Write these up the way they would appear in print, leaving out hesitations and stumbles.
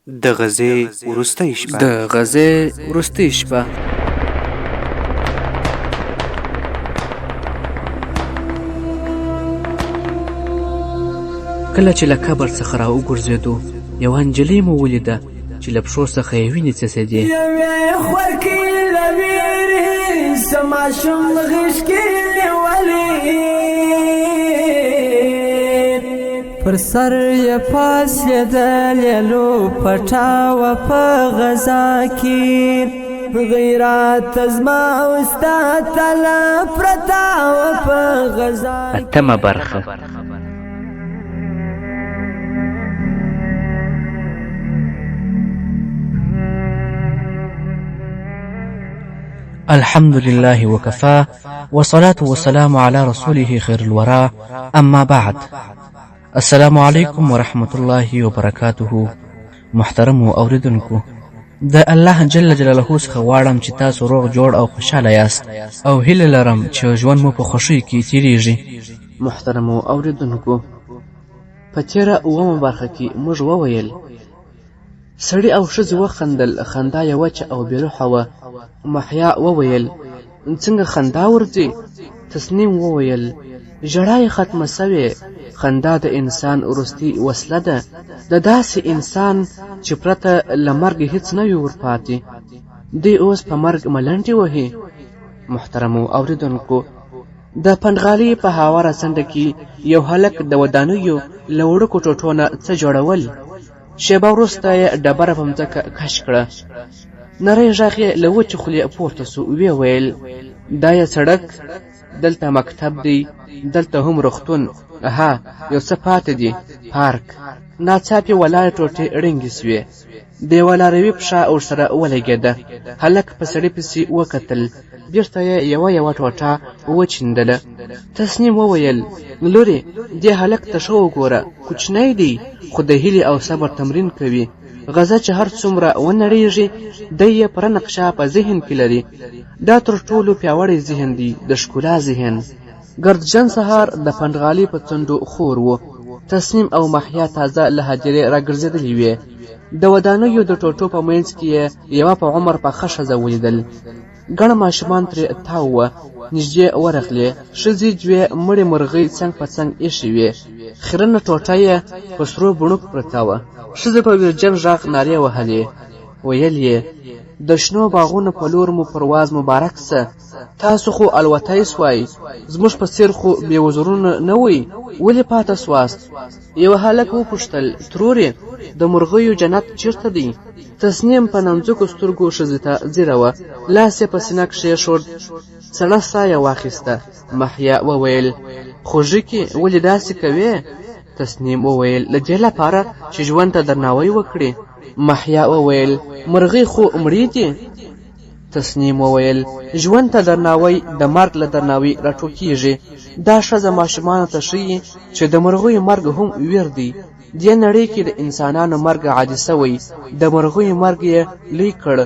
د غزې وروستۍ شپه. کله چې له قبر څخه را وګرځېدو، یوه نجلۍ مو ولیده چې له پښو څخه یې وینې څڅېدې. یوې خور کې له ویرې څه ماشوم غېږ کې نیولې، پر سر یې پاڅېدلې لو پټه وه په غذا کې، غیرت زما او ستا تله پرته وه په غذا کې. اتمه برخه. الحمد لله وكفى والصلاة والسلام على رسوله خير الورى أما بعد. السلام علیکم ورحمة الله وبرکاته. محترم اوریدونکو، د الله جل جلاله څخه غواړم چې تاسو روغ جوړ او خوشاله یاست، او هیله لرم چې ژوند مو په خوښۍ کې تیریږي. محترم اوریدونکو، په تیره اومه برخه کې موږ وویل سړي او ښځې وخندل، خندا یې وچه او بېروحه وه. محیا وویل څنګه خندا ورځي؟ تسنیم وویل ژړا یې ختمه سوې. خندا د انسان وروستۍ وسله ده، د داسې انسان چې پرته له مرګ هیڅ نه وي ورپاتې. دی اوس په مرګ ملنډې وهي. محترمو اوریدونکو، د پنډغالۍ په هواره څنډه کې یو هلک د ودانیو له وړوکو ټوټو نه څه جوړول. شېبه وروسته یې ډبره په مځکه کش کړه. نری غږ یې له وچې خولې پورته سو. ویې ویل دا یې سړک، دلته مکتب دی، دلته هم روغتون، ها یو څه پاتې دی پارک. ناڅاپه ولاړې ټوټې ړنګې سوې. دیواله روي پښه ورسره ولګېده. هلک په سړي پسې وکتل، بیرته یې یوه ټوټه وچیندله. تسنیم وویل لورې، دې هلک ته ښه وګوره، کوچنی دی خو د هیلې او صبر تمرین کوي. غزه چې هر څومره ونړېږي، دی یې پوره نقشه په ذهن کې لري. دا تر ټولو پیاوړی ذهن دی، د ښکلا ذهن. ګردجن سهار د پنډغالۍ په څنډو خور و. تسنیم او محیا تازه له هدیرې راګرځېدلې وې. د ودانیو د ټوټو په منځ کې یې یوه په عمر پخه ښځه ولیدل. ګڼ ماشومان ترې تاو وه. نږدې ورغلې. ښځې دوې مړې مرغۍ څنګ په څنګ ایښې وې. خیرنه ټوټه یې په سرو بڼکو پرته وه. ښځې په ویرجن غږ نارې وهلې. ویل یې د شنو باغونو په لور مو پرواز مبارک سه. تاسو خو الوتی سوای، زموږ په څیر خو بې وزرونه نه وئ، ولې پاته سواست؟ یوه هلک وپوښتل ترورې، د مرغیو جنت چیرته دی؟ تسنیم په نمځکو سترګو ښځې ته ځیره وه. لاس یې په سینه کښېښود. سړه ساه یې واخیسته. محیا وویل خوږکې ولې داسې کوې؟ تسنیم وویل له دې لپاره چې ژوند ته درناوی وکړي. محیا وویل مرغۍ خو مړې دي. تسنیم وویل ژوند ته درناوی د مرګ له درناوي راټوکېږي. دا ښځه ماشومانو ته ښیي چې د مرغیو مرګ هم ویر دی. دې نړۍ کې د انسانانو مرګ عادي سوی، د مرغیو مرګ یې لوی کړ،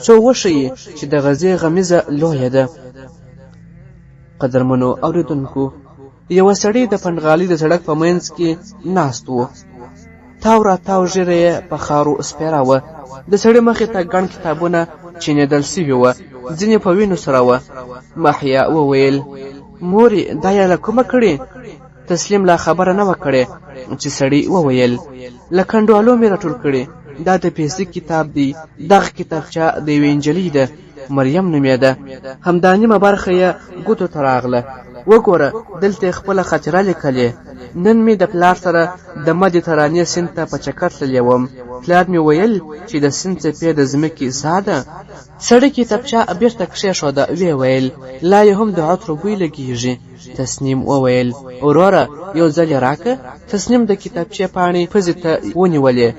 څو وښیي چې د غزې غمیزه لویه ده. قدرمنو اوریدونکو، یوه سړی د پنډغالۍ د سړک په منځ کې ناست و. تاو راتاو ږیره یې په خارو سپېره وه. د سړي مخې ته ګڼ کتابونه چینېدل سوي وه، ځینې په وینو سره وه. محیا وویل مورې دا یې له کومه کړې؟ تسلیم لا خبره نه وه کړې چې سړي وویل له کنډوالو مې راټول کړې. دا د فزیک کتاب دی. دغه کتابچه د یوې نجلۍ ده، مریم نومېده. همدا نیمه برخه یې ګوتو ته راغله. وګوره دلته خپله خاطره لیکلې. نن مې د پلار سره د مدیترانې سیند ته په چکر تللی وم. پلار مې ویل چې د سیند څپې د ځمکې ساه ده. سړي کتابچه بېرته کښېښوده. ویې ویل لا یې هم د عطرو بوی لګېږي. تسنیم وویل وروره یو ځل یې راکه. تسنیم د کتابچې پاڼې پزې ته ونیولې.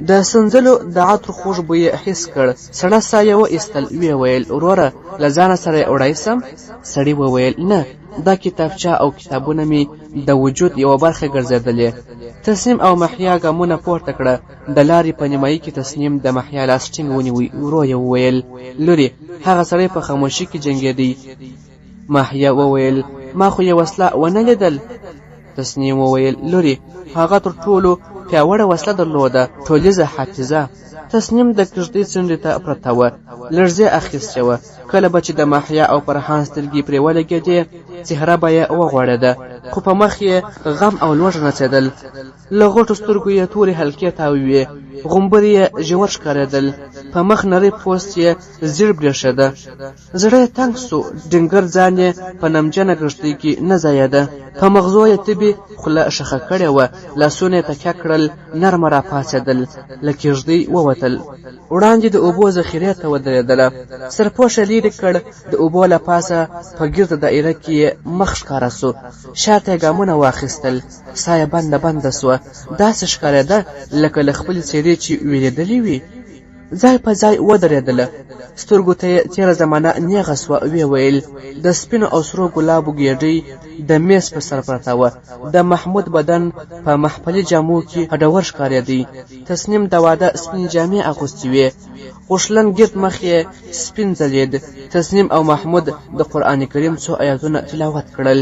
د سنځلو د عطرو خوږ بوی یې حس کړ. سړه ساه یې وایستل. ویې ویل وروره له ځانه سره یې وړی سم؟ سړي وویل نه، دا کتابچه او کتابونه مې د وجود یوه برخه ګرځېدلې. تسنیم او محیا ګامونه پورته کړه. د لارې په نیمایي کې تسنیم د محیا لاس ټینګ ونیوی. ورو یې وویل لورې هغه سړی په خاموشي کې جنګېدی. محیا وویل ما خو یې وسله ونه لیدل. تسنیم وویل لورې هغه تر ټولو پیاوړه وسله درلوده، ټولیزه حافظه. تسنیم د کږدۍ څنډې ته پرته وه، لړزې اخیستې وه. کله به چې د ماحیا او فرحان سترګې پرې ولګېدې، څهره به یې وغوړېده، خو په مخ یې غم او لوږه نڅېدل. له غوټو سترګو یې تورې حلقې تاوې وې، غومبرې یې ژور ښکارېدل، په مخ نری پوست یې زیړ برېښېده. زړه یې تنګ سو، ډنګر ځان یې په نمجنه کږدۍ کې نه ځایېده. په مغزو یې تبې خوله شخه کړې وه، لاسونه یې تکیه کړل، نرمه راپاڅېدل، له کږدۍ ووتل. وړاندې د اوبو ذخیرې ته ودرېدله، سرپوښ یې لرې کړ، د اوبو له پاسه په ګرده دایره کې یې مخ ښکاره سو. شاته یې ګامونه واخیستل، ساه یې بنده سوه، داسې ښکارېده لکه له خپلې څېرې چې ویلېدلې وي. ځای په ځای ودرېدله، سترګو ته یې تېره زمانه نیغه سوه. ویې ویل: د سپینو او سرو ګلابو ګېډۍ د میز په سر پرته وه، د محمود بدن په محفلي جامو کې هډور ښکارېدی. تسنیم د واده سپینې جامې اغوستې وې، غوښلن ګرد مخ یې سپین ځلېد. تسنیم او محمود د قرآن کریم څو آیاتونه تلاوت کړل.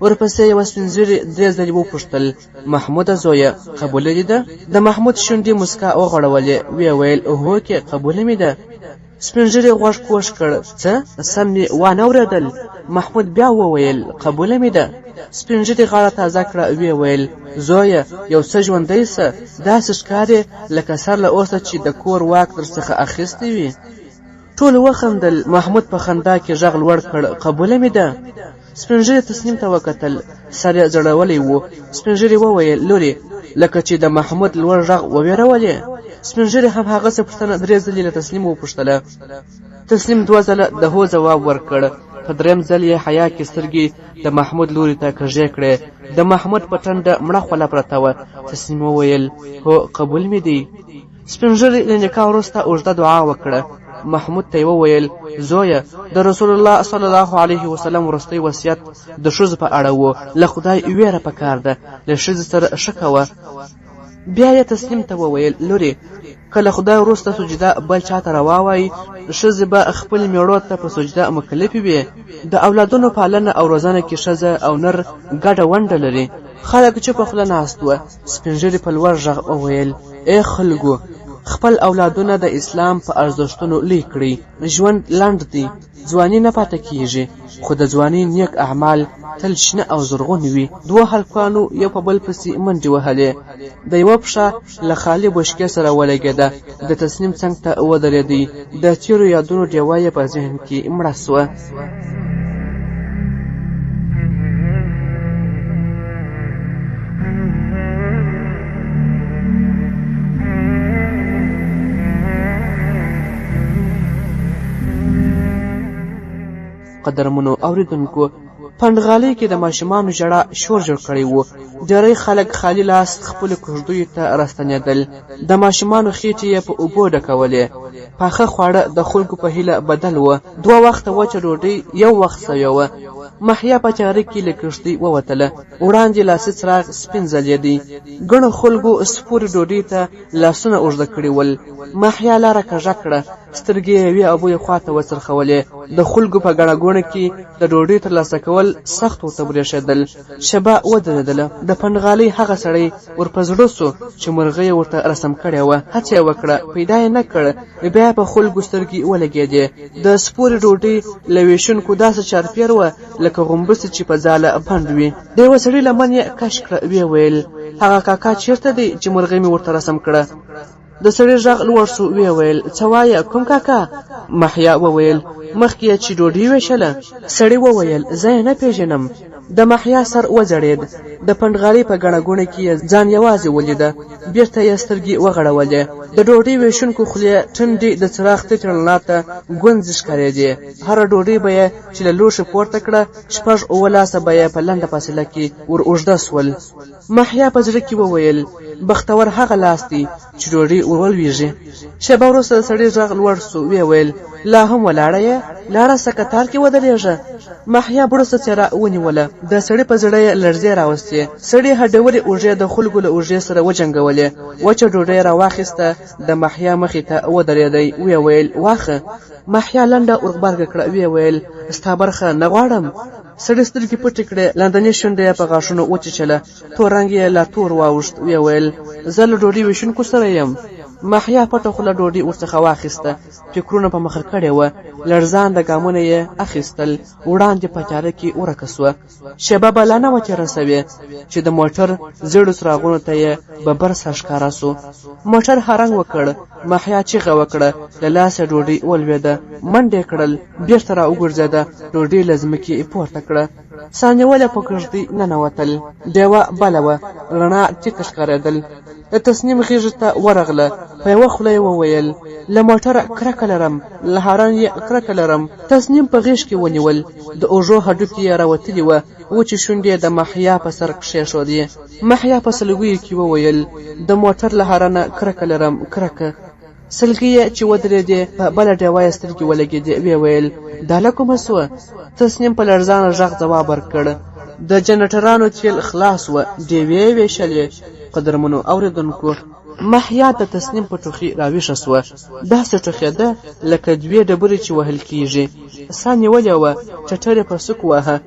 ورپسې یوه سپین ږیري 3 ځلې وپوښتل: محموده زویه، قبوله دې ده؟ د محمود شونډې مسکا وغوړولې. ویې ویل: هو کې قبوله مې ده. سپین ږیري غوږ کوږ کړ. څه؟ سم مې وانه اورېدل. محمود بیا وویل: قبوله مې ده. سپین ږیري غاړه تازه کړه. ویې ویل: زویه، یو څه ژوندی سه، داسې ښکارې لکه سر له اوسه چې د کور واک درڅخه اخیستی وي. ټول وخندل. محمود په خندا کې غږ لوړ کړ: قبوله مې ده. سپین ږیري تسنیم ته وکتل، سر یې ځړولی و. سپین ږیري وویل: لورې، لکه چې د محمود لوړ غږ وویرولې. سپین ږیري هم هغسې پوښتنه 3 ځلې له تسنیم وپوښتله. تسنیم 2 ځله د هو ځواب ورکړ. په 3م ځل یې حیا کې سترګې د محمود لوري ته کږې کړې. د محمود په ټنډه مړه خوله پرته وه. تسنیم وویل: هو، قبول مې دی. سپین ږیري له نکاح وروسته اوږده دعا وکړه. محمود ته یې وویل: زویه، د رسول الله صلی الله علیه وسلم وروستی وصیت د ښځو په اړه و. له خدای ویره پکار ده، له ښځې سره ښه کوه. بیا یې تسنیم ته وویل: لورې، کله خدای وروسته سجده بل چاته روا وایي، ښځې به خپل میړو ته په سجده مکلفې وي. د اولادونو پالنه او روزنه کې ښځه او نر ګډه ونډه لري. خلک چوپه خوله ناست وه. سپین ږیري په لوړ غږ وویل: ای خلکو، خپل اولادونه د اسلام په ارزښتونو لوی کړئ. ژوند لنډ دی، ځواني نه پاتې کیږي، خو د ځواني نیک اعمال تل شنه او زرغون وي. 2 هلکانو یو په بل پسې منډې وهلې. د یوه پښه له خالي بشکې سره ولګېده. د تسنیم څنګ ته ودرېدی. د تېرو یادونو ډیوه یې په ذهن کې مړه سوه. قدرمنو اوریدونکو، پنډغالۍ کې د ماشومانو ژړا شور جوړ کړی و. ډېری خلک خالي لاس خپلو کږدیو ته راستنېدل. د ماشومانو خېټې یې په اوبو ډکولې. پاخه خواړه د خلکو په هیله بدل و. 2 وخته وچه ډوډۍ یو وخت سوې وه. ماحیا په تیاره کې له کښتۍ ووتله. وړاندې لاسي څراغ سپین ځلېدی. ګڼو خلکو سپورې ډوډۍ ته لاسونه اوږده کړي ول. ماحیا لاره کږه کړه. سترګې یې یوې او بلې خواته وڅرخولې. د خلکو په ګڼه ګوڼه کې د ډوډۍ ترلاسه کول سخت ورته برېښېدل. شبه ودرېدله. د پنډغالۍ هغه سړی ورپه زړه سو چې مرغۍ ورته رسم کړې وه. هڅه یې وکړه، پیدا یې نه کړ. بیا په خلکو سترګې ولګېدې. د سپورې ډوډۍ له ویشونکو داسې چارپیر وه لکه غومبسې چې په ځاله بند وي. د یوه سړي لمن یې کش کړه. ویې ویل: هغه کاکا چېرته دی چې مرغۍ مې ورته رسم کړه؟ د سړي غږ لوړ سو. ویې ویل: څه وایه، کوم کاکا؟ ماحیا وویل: مخکې چې ډوډۍ ویشله. سړي وویل: زه یې نه پیژنم. د ماحیا سر وځړېد. د پنډغالۍ په ګڼه ګوڼه کې ځان یوازې ولیده. بیرته یې سترګې وغړولې. د ډوډۍ ویشونکو خولې ټنډې د څراغ تتې رڼا ته ګونځې ښکارېدې. هره ډوډۍ به یې چې له لوښي پورته کړه، 6-7 لاسه به یې په لنډه فاصله کې ور اوږده سول. ماحیا په زړه کې وویل: بختور هغه لاس دی چې ډوډۍ ورولویږي. شېبه وروسته د سړي غږ لوړ سو. ویې ویل: لا هم ولاړه یې؟ لاړه سه، کتار کې ودرېږه. ماحیا بړسته څېره ونیوله. د سړي په زړه یې لړزې راوستې. سړي هډورې اوږې د خلکو له اوږې سره وجنګولې. وچه ډوډۍ راواخیسته، د محیا مخې ته ودرېدی. ویې ویل واخه. محیا لنډه ورغبرګه کړه. ویې ویل ستا برخه نه غواړم. سړي سترګې پټې کړې، لاندنۍ شونډه یې په غاښونو وچیچله، تور رنګ یې لا تور واوښت. ویې ویل زه له ډوډۍ ویشونکو سره یم. محیا پټه خوله ډوډۍ ورڅخه واخیسته، فکرونه په مخه کړې وه. لړزانده ګامونه یې اخیستل، وړاندې په تیاره کې ورکه سوه. شېبه به لا نه وه تېره سوې چې د موټر زیړو څراغونو ته یې ببر سر ښکاره سو. موټر هرنګ وکړ. محیا چیغه وکړه، له لاسه ډوډۍ ولوېده. منډې کړل، بېرته را وګرځېده، ډوډۍ له ځمکې پورته کړه. سانیوله په کږدۍ ننوتل. ډیوه بله وه، رڼا ټیټه ښکارېدل. د تصنیم غېږې ته ورغله. په یوه خوله یې وویل له موټره کرکه لرم، له هارن یې کرکه لرم. تصنیم په غېږ کې ونیول. د اوږو هډوکي یې راوتلي وه. وچې شونډې د محیا په سر کښېښودې. محیا په سلګیو کې وویل د موټر له هارنه کرکه لرم، کرکه. سلګۍ یې چې ودرېدې، په بله ډیوه یې سترګې ولګېدې. ویې ویل دا له کومه سوه؟ تصنیم په لړزانه غږ ځواب ورکړ د جنرټرانو تیل خلاص وه، ډیوې یې ویشلې. قدرمنو اورېدونکو، محیا د تصنیم په ټوخي راویښه سوه. داسې ټوخېده لکه دوې ډبرې چې وهل کېږي. ساه نیولې وه، ټټر یې په سوک واهه.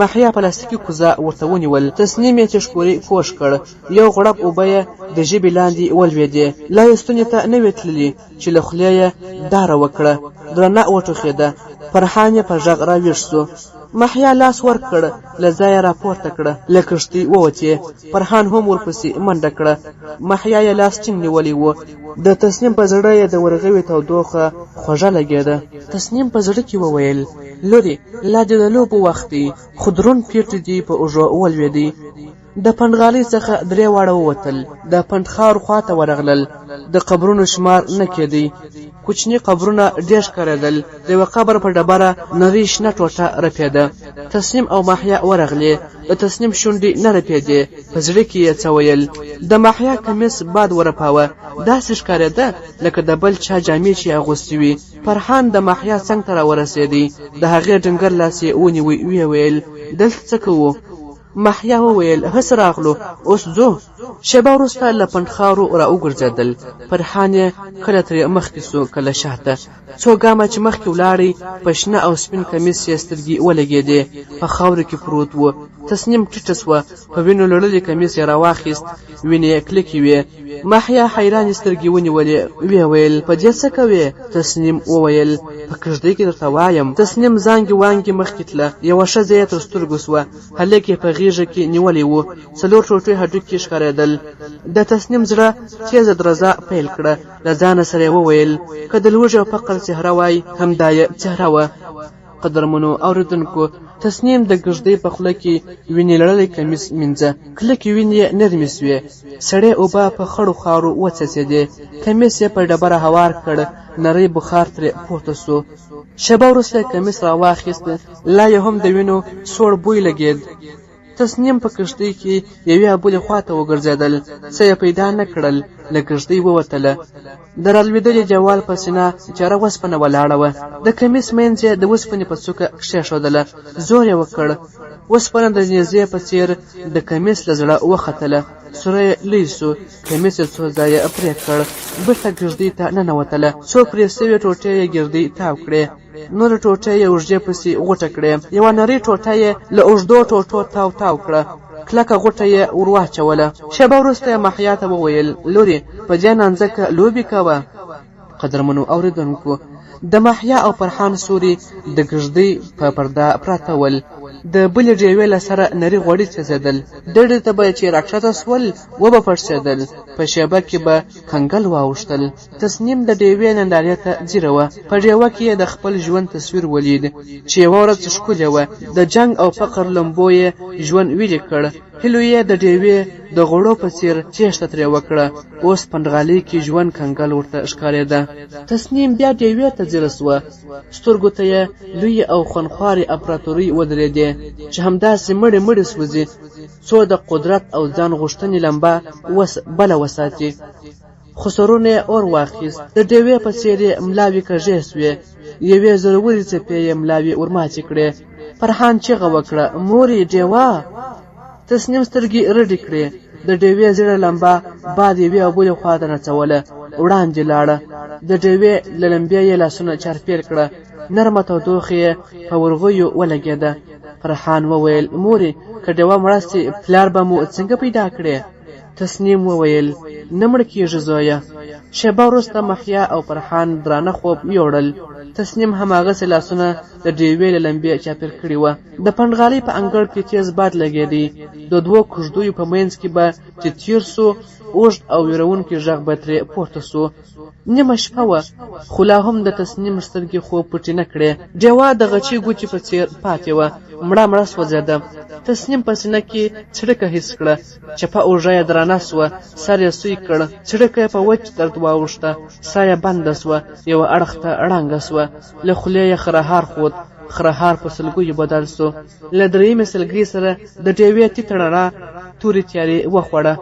محیا پلاستیکي کوزه ورته ونیول. تصنیم یې تشکوري کوش کړ. یو غړپ اوبه یې د ژبې لاندې ولوېدې. لا یې ستوني ته نه وې تللي چې له خولې یې داره وکړه. درنه وټوخېده. فرحان یې په غږ راویښ سو. محیا لاس ورکړ، له ځایه راپورته کړه، له کښتۍ ووتې. فرحان هم ورپسې منډه کړه. محیا یې لاس ټینګ نیولی و. د تصنیم په زړه یې د ورغوي تودوخه خوږه لګېده. تصنیم په زړه کې وویل لورې لا دې د لوبو وخت دی، خو دروند پیټ دې په اوږو ولوېدی. د پنډغالۍ څخه درې واړه ووتل. د پنډخار خواته ورغلل. د قبرونو شمار نه کېدی. کوچني قبرونه ډېر ښکارېدل. د یوه قبر په ډبره نرۍ شنه ټوټه رپېده. تصنیم او محیا ورغلې. د تصنیم شونډې نه رپېدې. په زړه کې یې څه ویل. د محیا کمیس باد ورپاوه. داسې ښکارېده لکه د بل چا جامې چې اغوستې وي. فرحان د محیا څنګ ته راورسېدی. د هغې ډنګر لاس یې ونیوی. ویې ویل دلته څه کوو؟ محیا وویل هسې راغلو، اوس ځو. شېبه وروسته له پنډخارو را وګرځېدل. فرحان یې کله ترې مخکې سو، کله شاته. څو ګامه چې مخکې ولاړی، په شنه او سپین کمیس یې سترګې ولګېدې. په خاورو کې پروت و. تصنیم ټیټه سوه. په وینو لړلی کمیس یې راواخیست. وینې یې کلکې وې. محیا حیرانې سترګې ونیولې. ویې ویل په دې څه کوې؟ تصنیم وویل په کږدۍ کې درته وایم. تصنیم زانګې وانګې مخکې تله. یوه ښځه یې تر سترګو سوه. هلک یې په غېږه کې نیولی و. 4 ټوټې هډوکي ښکارېدل. د تصنیم زړه تیزه درزه پیل کړه. له ځانه سره یې وویل که د لوږې او فقر څهره وای، همدا یې څهره وه. قدرمنو اورېدونکو، تصنیم د کږدۍ په خوله کې وینې لړلی کمیس مینځه. کلکې وینې یې نرمې سوې. سړې اوبه په خړو خاورو وڅڅېدې. کمیس یې په ډبره هوار کړ. نری بخار ترې پورته سو. شېبه وروسته کمیس راواخیست. لا یې هم د وینو سوړ بوی لګېد. تصنیم په کښتۍ کې یوې بلې خواته وګرځېدل. څه یې پیدا نه کړل. له کښتۍ ووتله. د رالوېدلې دیوال په سینه تیاره وسپنه ولاړه وه. د کمیس منځ یې د وسپنې په څوکه کښېښودله. زور یې وکړ. وسپنه د نیزې په څېر د کمیس له زړه وختله. سوری یې لوی سو. کمیس یې څو ځایه پرې کړ. بېرته کښتۍ ته ننوتله. څو پرې سوې ټوټې یې ګردۍ تاو کړې. نورې ټوټې یې اوږدې پسې غوټه کړې. یوه نرۍ ټوټه یې له اوږدو ټوټو تاو کړه. کلکه غوټه یې ور واچوله. شېبه وروسته یې محیا ته وویل لورې په دې نانځکه لوبې کوه. قدرمنو اورېدونکو، د محیا او فرحان سوري د کږدۍ په پرده پراته ول. د بلې ډیوې له سره نري غوړي څڅېدل. ډډې ته به چې راکښته سول وبه پړسېدل. په شېبه کې به کنګل واوښتل. تصنیم د ډیوې نندارې ته ځیره وه. په ډیوه کې یې د خپل ژوند تصویر ولید چې یوه ورځ ښکلې وه. د جنګ او فقر لمبو یې ژوند ویلې کړ. هیلو یې د ډیوې د غوړو په څېر تېښته ترې وکړه. اوس پنډغالۍ کې ژوند کنګل ورته ښکارېده. تصنیم بیا ډیوې ته ځیره سوه. سترګو ته یې لویې او خوندخوارې امپراتورۍ ودرېدې چې همداسې مړې مړې سوځي، څو د قدرت او ځان غوښتنې لمبه بله وساتي. خو سرونه یې اور واخیست. د ډیوې په څېر یې ملاوې کږې سوې. یوې زورورې څپې یې ملاوې ورماتې کړې. فرحان چیغه وکړه مورې ډیوه. تسنیم سترګې رډې کړې. د ډیوې زړه لمبه باد یوې او بلې خوا ته نڅوله وړاندې لاړه. د ډیوې له لمبې یې لاسونه چارپیر کړه. نرمه تودوخه یې په ورغیو ولګېده. فرحان وویل مورې که ډیوه مړه سي پلار به مو څنګه پیدا کړې؟ تسنیم وویل نه مړ کېږي زویه. شېبه وروسته محیا او فرحان درانه خوب یوړل. تسنیم هماغسې لاسونه د ډیوې له لمبې چاپېر کړي وه. د پنډغالۍ په انګړ کې تیز باد لګېدی. د دوو کوژدیو په منځ کې به چې تیر سو اوږد او ویرونکی غږ به ترې پورته سو. نیمه شپه وه خو لا هم د تسنیم سترګې خوب پټې نه کړې. ډیوه د غچې ګوتې په څېر پاتې وه. مړه سوځېده. تسنیم په سینه کې څړیکه حس کړه. چپه اوږه یې درانه سوه. سر یې سوی کړ. څړیکه یې په وچ درد واوښته. ساه یې بنده سوه. یوه اړخ ته ړنګه سوه. له خولې یې خرهار خوت. خرهار په سلګیو بدل سو. له درېیمې سلګۍ سره د ډیوې تیته رڼا تورې تیارې وخوړه.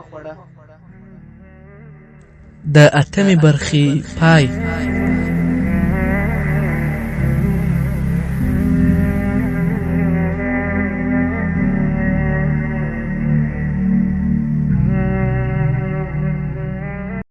د اتمې برخې پای.